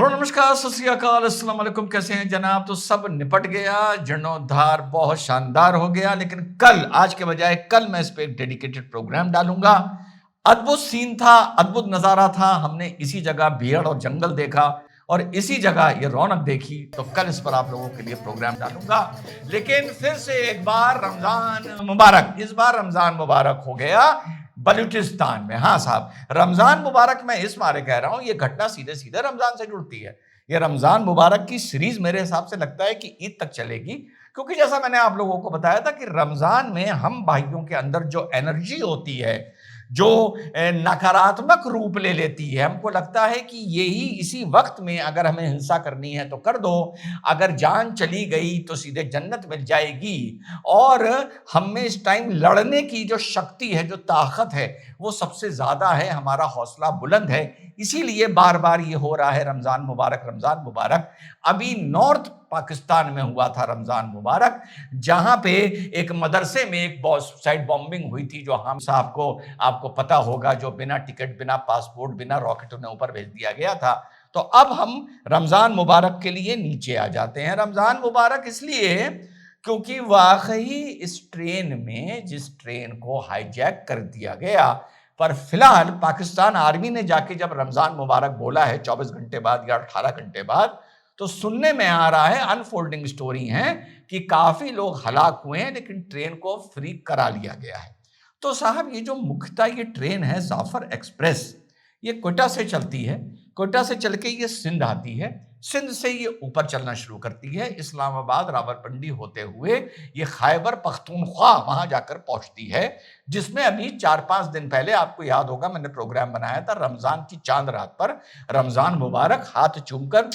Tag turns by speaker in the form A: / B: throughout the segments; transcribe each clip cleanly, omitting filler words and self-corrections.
A: Hello नमस्कार सत श्री अकाल अस्सलाम वालेकुम। कैसे हैं जनाब? तो सब निपट गया, जीर्णोद्धार बहुत शानदार हो गया। लेकिन कल, आज के बजाय कल मैं इस पे एक डेडिकेटेड प्रोग्राम डालूंगा। अद्भुत सीन था, अद्भुत नजारा था। हमने इसी जगह भीड़ और जंगल देखा और इसी जगह ये रौनक देखी। तो कल इस पर आप लोगों के लिए प्रोग्राम डालूंगा। लेकिन फिर से एक बार रमजान मुबारक। इस बार रमजान मुबारक हो गया बलूचिस्तान में। हाँ साहब, रमजान मुबारक मैं इस मारे कह रहा हूं, ये घटना सीधे सीधे रमजान से जुड़ती है। ये रमजान मुबारक की सीरीज मेरे हिसाब से लगता है कि ईद तक चलेगी, क्योंकि जैसा मैंने आप लोगों को बताया था कि रमजान में हम भाइयों के अंदर जो एनर्जी होती है, जो नकारात्मक रूप ले लेती है, हमको लगता है कि यही इसी वक्त में अगर हमें हिंसा करनी है तो कर दो, अगर जान चली गई तो सीधे जन्नत मिल जाएगी। और हम में इस टाइम लड़ने की जो शक्ति है, जो ताकत है, वो सबसे ज्यादा है, हमारा हौसला बुलंद है। इसीलिए बार बार ये हो रहा है रमजान मुबारक, रमजान मुबारक। अभी नॉर्थ पाकिस्तान में हुआ था रमजान मुबारक, जहां पे एक मदरसे में एक सुसाइड बॉम्बिंग हुई थी, जो हम साहब को आपको पता होगा, जो बिना टिकट, बिना पासपोर्ट, बिना रॉकेट उन्हें ऊपर भेज दिया गया था। तो अब हम रमजान मुबारक के लिए नीचे आ जाते हैं। रमजान मुबारक इसलिए क्योंकि वाकई इस ट्रेन में, जिस ट्रेन को हाईजैक कर दिया गया, पर फिलहाल पाकिस्तान आर्मी ने जाके जब रमजान मुबारक बोला है 24 घंटे बाद या 18 घंटे बाद, तो सुनने में आ रहा है, अनफोल्डिंग स्टोरी है कि काफी लोग हलाक हुए हैं, लेकिन ट्रेन को फ्री करा लिया गया है। तो साहब, ये जो मुख्यतः ये ट्रेन है जाफर एक्सप्रेस, ये कोयटा से चलती है। कोयटा से चल के ये सिंध आती है, सिंध से ये ऊपर चलना शुरू करती है, इस्लामाबाद, रावलपिंडी होते हुए ये खैबर पख्तूनख्वा वहां जाकर पहुंचती है, जिसमें अभी 4-5 दिन पहले आपको याद होगा मैंने प्रोग्राम बनाया था, रमजान की चांद रात पर रमजान मुबारक हाथ चूमकर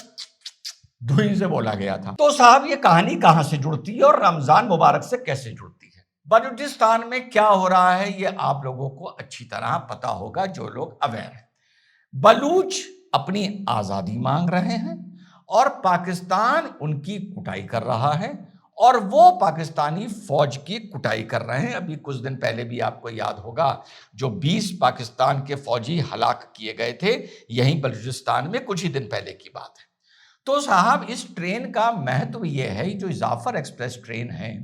A: धुई से बोला गया था। तो साहब, ये कहानी कहां से जुड़ती है और रमजान मुबारक से कैसे जुड़ती है? बलूचिस्तान में क्या हो रहा है ये आप लोगों को अच्छी तरह पता होगा, जो लोग अवेयर हैं। बलूच अपनी आजादी मांग रहे हैं और पाकिस्तान उनकी कुटाई कर रहा है, और वो पाकिस्तानी फौज की कुटाई कर रहे हैं। अभी कुछ दिन पहले भी आपको याद होगा, जो 20 पाकिस्तान के फौजी हलाक किए गए थे, यहीं बलूचिस्तान में कुछ ही दिन पहले की बात है। तो साहब, इस ट्रेन का महत्व यह है, जो जाफर एक्सप्रेस ट्रेन है,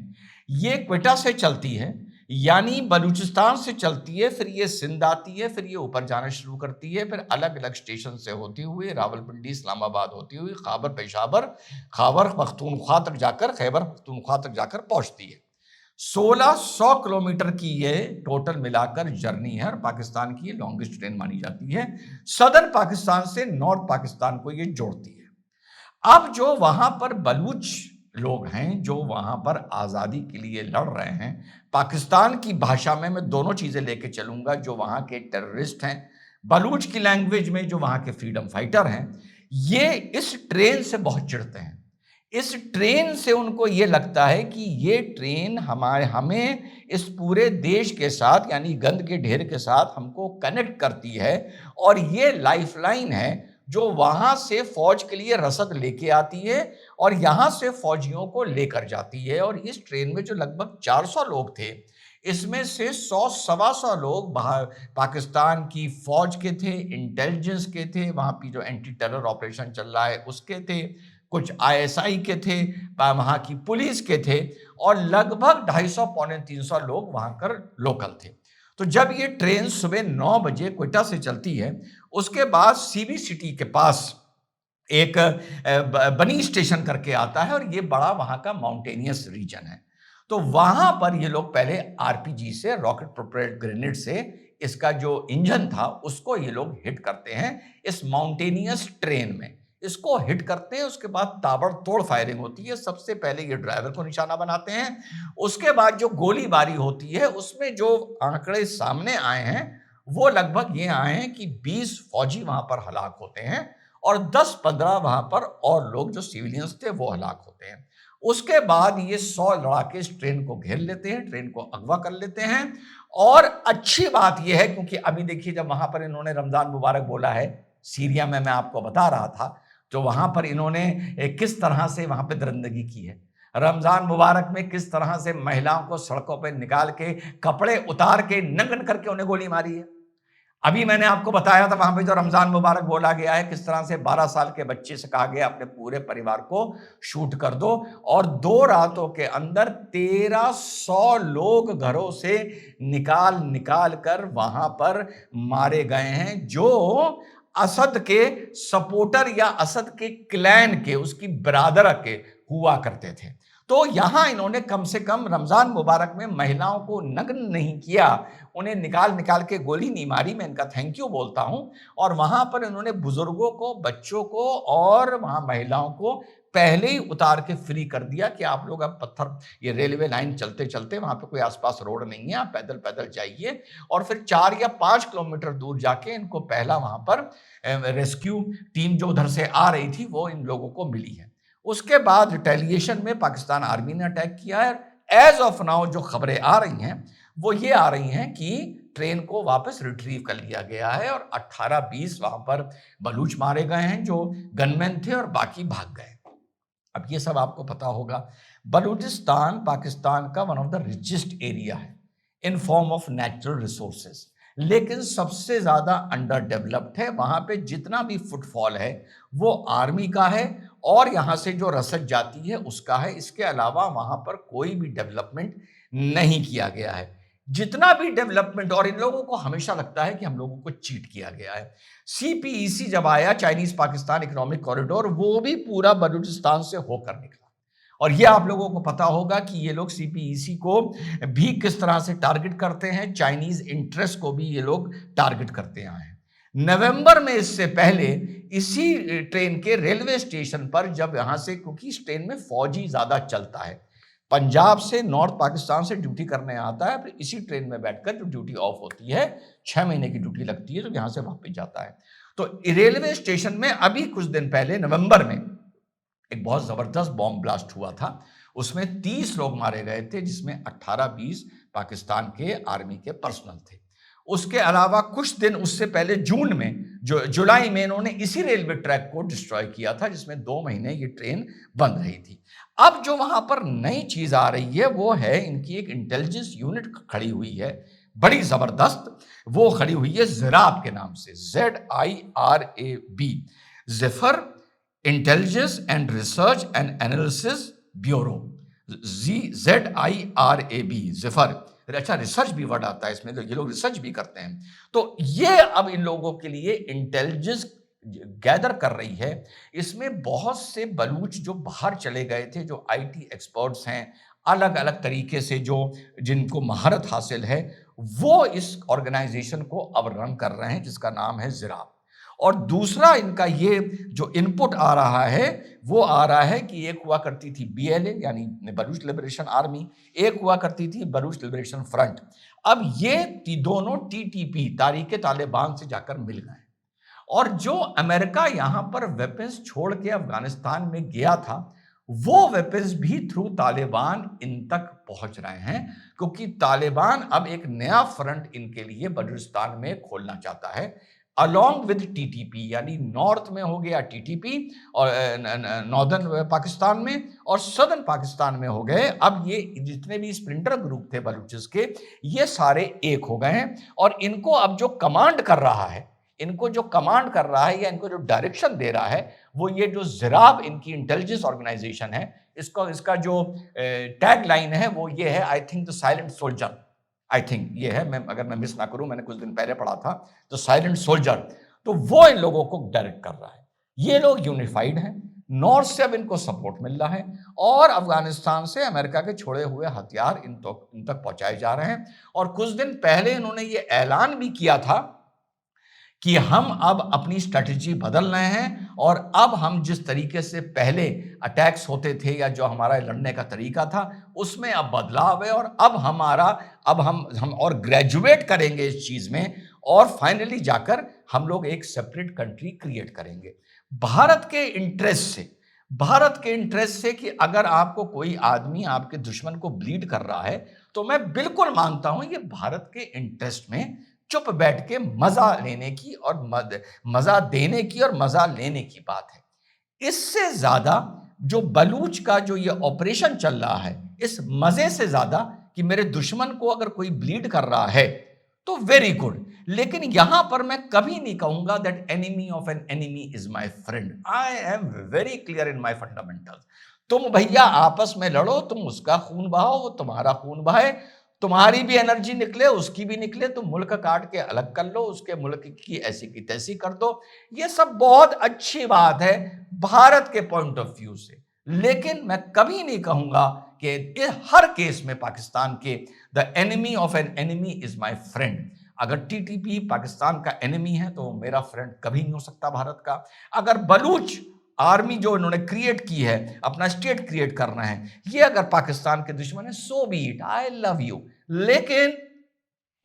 A: ये क्वेटा से चलती है, यानी बलूचिस्तान से चलती है, फिर ये सिंध आती है, फिर ये ऊपर जाना शुरू करती है, फिर अलग अलग स्टेशन से होती हुई रावलपिंडी, इस्लामाबाद होती हुई खैबर पेशावर, खैबर पख्तूनख्वा तक जाकर, खैबर पख्तूनख्वा तक जाकर पहुंचती है। 1600 किलोमीटर की ये टोटल मिलाकर जर्नी है और पाकिस्तान की ये लॉन्गेस्ट ट्रेन मानी जाती है। सदर्न पाकिस्तान से नॉर्थ पाकिस्तान को ये जोड़ती है। अब जो वहां पर बलूच लोग हैं, जो वहां पर आजादी के लिए लड़ रहे हैं, पाकिस्तान की भाषा में मैं दोनों चीजें लेके चलूंगा, जो वहां के टेररिस्ट हैं, बलूच की लैंग्वेज में जो वहां के फ्रीडम फाइटर हैं, ये इस ट्रेन से बहुत चिढ़ते हैं। इस ट्रेन से उनको ये लगता है कि ये ट्रेन हमें इस पूरे देश के साथ, यानी गंद के ढेर के साथ हमको कनेक्ट करती है, और ये लाइफलाइन है जो वहां से फौज के लिए रसद लेके आती है और यहां से फौजियों को लेकर जाती है। और इस ट्रेन में जो लगभग 400 लोग थे, इसमें से 100-125 लोग पाकिस्तान की फौज के थे, इंटेलिजेंस के थे, वहां की जो एंटी टेरर ऑपरेशन चल रहा है उसके थे, कुछ आईएसआई के थे, वहां की पुलिस के थे, और लगभग 250 पौने 300 लोग वहां कर लोकल थे। तो जब ये ट्रेन सुबह 9 बजे कोयटा से चलती है, उसके बाद सीबी सिटी के पास एक बनी स्टेशन करके आता है, और ये बड़ा वहां का माउंटेनियस रीजन है। तो वहां पर ये लोग पहले आरपीजी से, रॉकेट प्रोपेल्ड ग्रेनेड से, इसका जो इंजन था उसको ये लोग हिट करते हैं इस माउंटेनियस ट्रेन में। इसको हिट करते हैं, उसके बाद ताबड़तोड़ फायरिंग होती है। सबसे पहले ये ड्राइवर को निशाना बनाते हैं, उसके बाद जो गोलीबारी होती है उसमें जो आंकड़े सामने आए हैं वो लगभग ये आए हैं कि 20 फौजी वहां पर हलाक होते हैं और 10-15 वहां पर और लोग जो सिविलियंस थे वो हलाक होते हैं। उसके बाद ये 100 लड़ाके इस ट्रेन को घेर लेते हैं, ट्रेन को अगवा कर लेते हैं। और अच्छी बात यह है, क्योंकि अभी देखिए, जब वहां पर इन्होंने रमजान मुबारक बोला है, सीरिया में मैं आपको बता रहा था, तो वहां पर इन्होंने किस तरह से वहां पे दरिंदगी की है, रमजान मुबारक में किस तरह से महिलाओं को सड़कों पर निकाल के, कपड़े उतार के, नंगन करके उन्हें गोली मारी है। अभी मैंने आपको बताया था वहां पे जो रमजान मुबारक बोला गया है, किस तरह से 12 साल के बच्चे से कहा गया अपने पूरे परिवार को शूट कर दो, और 2 रातों के अंदर 1300 लोग घरों से निकाल निकाल कर वहां पर मारे गए हैं, जो असद के सपोर्टर या असद के क्लैन के, उसकी बिरादर के हुआ करते थे। तो यहां इन्होंने कम से कम रमजान मुबारक में महिलाओं को नग्न नहीं किया, उन्हें निकाल निकाल के गोली नहीं मारी, मैं इनका थैंक यू बोलता हूं। और वहां पर इन्होंने बुजुर्गों को, बच्चों को और वहां महिलाओं को पहले ही उतार के फ्री कर दिया कि आप लोग अब पत्थर, ये रेलवे लाइन चलते चलते, वहां पे कोई आसपास रोड नहीं है, आप पैदल पैदल जाइए। और फिर 4 या 5 किलोमीटर दूर जाके इनको पहला वहां पर रेस्क्यू टीम जो उधर से आ रही थी वो इन लोगों को मिली है। उसके बाद रिटेलिएशन में पाकिस्तान आर्मी ने अटैक किया है। एज ऑफ नाउ जो खबरें आ रही हैं वो ये आ रही हैं कि ट्रेन को वापस रिट्रीव कर लिया गया है और 18-20 वहां पर बलूच मारे गए हैं जो गनमैन थे, और बाकी भाग गए। अब ये सब आपको पता होगा, बलूचिस्तान पाकिस्तान का one of the richest area है in form of natural resources, लेकिन सबसे ज्यादा अंडर डेवलप्ड है। वहां पे जितना भी फुटफॉल है वो आर्मी का है और यहां से जो रसद जाती है उसका है। इसके अलावा वहां पर कोई भी डेवलपमेंट नहीं किया गया है। जितना भी डेवलपमेंट, और इन लोगों को हमेशा लगता है कि हम लोगों को चीट किया गया है। सीपीईसी जब आया, चाइनीज पाकिस्तान इकोनॉमिक कॉरिडोर, वो भी पूरा बलूचिस्तान से होकर निकला। और ये आप लोगों को पता होगा कि ये लोग सीपीईसी को भी किस तरह से टारगेट करते हैं, चाइनीज इंटरेस्ट को भी ये लोग टारगेट करते आए हैं। नवंबर में इससे पहले इसी ट्रेन के रेलवे स्टेशन पर, जब यहां से, क्योंकि इस ट्रेन में फौजी ज्यादा चलता है, पंजाब से नॉर्थ पाकिस्तान से ड्यूटी करने आता है, फिर इसी ट्रेन में बैठकर जो ड्यूटी ऑफ होती है 6 महीने की ड्यूटी लगती है, तो यहां से वापस जाता है। तो रेलवे स्टेशन में अभी कुछ दिन पहले नवंबर में एक बहुत जबरदस्त बॉम्ब ब्लास्ट हुआ था। उसमें 30 लोग मारे गए थे, जिसमें 18-20 पाकिस्तान के आर्मी के पर्सनल थे। उसके अलावा कुछ दिन उससे पहले जून में, जुलाई में, इन्होंने इसी रेलवे ट्रैक को डिस्ट्रॉय किया था, जिसमें 2 महीने ये ट्रेन बंद रही थी। अब जो वहां पर नई चीज आ रही है वो है इनकी एक इंटेलिजेंस यूनिट खड़ी हुई है, बड़ी जबरदस्त। वो खड़ी हुई है ज़िराब के नाम से, ZIRAB, Zafar intelligence and research and analysis bureau, ZIRAB, Zafar. अच्छा, रिसर्च भी वर्ड आता है इसमें, तो ये लोग रिसर्च भी करते हैं। तो ये अब इन लोगों के लिए इंटेलिजेंस गैदर कर रही है। इसमें बहुत से बलूच जो बाहर चले गए थे, जो आईटी एक्सपर्ट्स हैं, अलग अलग तरीके से जो जिनको महारत हासिल है, वो इस ऑर्गेनाइजेशन को अब रन कर रहे हैं, जिसका नाम है ज़िराब। और दूसरा इनका ये जो इनपुट आ रहा है वो आ रहा है कि एक हुआ करती थी BLA यानी बलूच लिबरेशन आर्मी, एक हुआ करती थी बलूच लिबरेशन फ्रंट। अब ये दोनों TTP, तारीके तालिबान से जाकर मिल गए। और जो अमेरिका यहां पर वेपन्स छोड़ के अफगानिस्तान में गया था, वो वेपन्स भी थ्रू तालिबान इन तक पहुंच रहे हैं, क्योंकि तालिबान अब एक नया फ्रंट इनके लिए बलूचिस्तान में खोलना चाहता है, अलॉन्ग विद TTP, यानी नॉर्थ में हो गया TTP और नॉर्दर्न पाकिस्तान में, और सदर्न पाकिस्तान में हो गए। अब ये जितने भी स्प्लिंटर ग्रुप थे बलूचिस के, ये सारे एक हो गए हैं। और इनको अब जो कमांड कर रहा है, या इनको जो डायरेक्शन दे रहा है, वो ये जो ज़िराब इनकी इंटेलिजेंस ऑर्गेनाइजेशन है, इसका जो टैग लाइन है वो ये है, I think the silent soldier. I think ये है, अगर मैं मिस ना करूं, मैंने कुछ दिन पहले पढ़ा था, तो साइलेंट सोल्जर। तो वो इन लोगों को डायरेक्ट कर रहा है। ये लोग यूनिफाइड हैं, नॉर्थ से अब इनको सपोर्ट मिल रहा है, और अफगानिस्तान से अमेरिका के छोड़े हुए हथियार इन तक पहुंचाए जा रहे हैं। और कुछ दिन पहले इन्होंने ये ऐलान भी किया था कि हम अब अपनी स्ट्रेटजी बदल रहे हैं, और अब हम जिस तरीके से पहले अटैक्स होते थे या जो हमारा लड़ने का तरीका था, उसमें अब बदलाव है। और अब हम और ग्रेजुएट करेंगे इस चीज में, और फाइनली जाकर हम लोग एक सेपरेट कंट्री क्रिएट करेंगे। भारत के इंटरेस्ट से कि अगर आपको कोई आदमी आपके दुश्मन को ब्लीड कर रहा है, तो मैं बिल्कुल मानता हूं ये भारत के इंटरेस्ट में चुप बैठ के मजा लेने की और मजा देने की और मजा लेने की बात है। इससे ज्यादा जो बलूच का जो ये ऑपरेशन चल रहा है, इस मजे से ज्यादा कि मेरे दुश्मन को अगर कोई ब्लीड कर रहा है तो वेरी गुड, लेकिन यहां पर मैं कभी नहीं कहूंगा that enemy of an enemy is my friend. I am very clear in my fundamentals. तुम भैया आपस में लड़ो, तुम उसका खून बहाओ, वो तुम्हारा खून बहाए, तुम्हारी भी एनर्जी निकले, उसकी भी निकले, तुम मुल्क काट के अलग कर लो, उसके मुल्क की ऐसी की तैसी कर दो। ये सब बहुत अच्छी बात है भारत के पॉइंट ऑफ व्यू से, लेकिन मैं कभी नहीं कहूंगा कि हर केस में पाकिस्तान के the enemy of an enemy is my friend. अगर टीटीपी पाकिस्तान का एनिमी है तो मेरा फ्रेंड कभी नहीं हो सकता भारत का। अगर बलूच आर्मी जो इन्होंने क्रिएट की है, अपना स्टेट क्रिएट करना है, ये अगर पाकिस्तान के दुश्मन है, so be it, I love you, लेकिन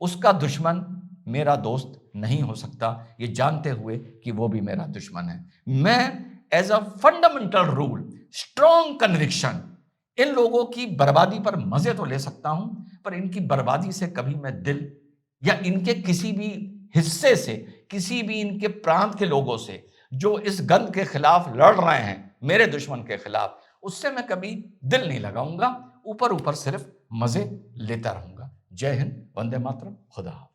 A: उसका दुश्मन मेरा दोस्त नहीं हो सकता, ये जानते हुए कि वो भी मेरा दुश्मन है। मैं as a fundamental rule, strong conviction, इन लोगों की बर्बादी पर मजे तो ले सकता हूं, पर इनकी बर्बादी से कभी मैं दिल या इनके किसी भी हिस्से से, किसी भी इनके प्रांत के लोगों से जो इस गंद के खिलाफ लड़ रहे हैं, मेरे दुश्मन के खिलाफ, उससे मैं कभी दिल नहीं लगाऊंगा। ऊपर ऊपर सिर्फ मजे लेता रहूंगा। जय हिंद, वंदे मातरम, खुदा हाफिज।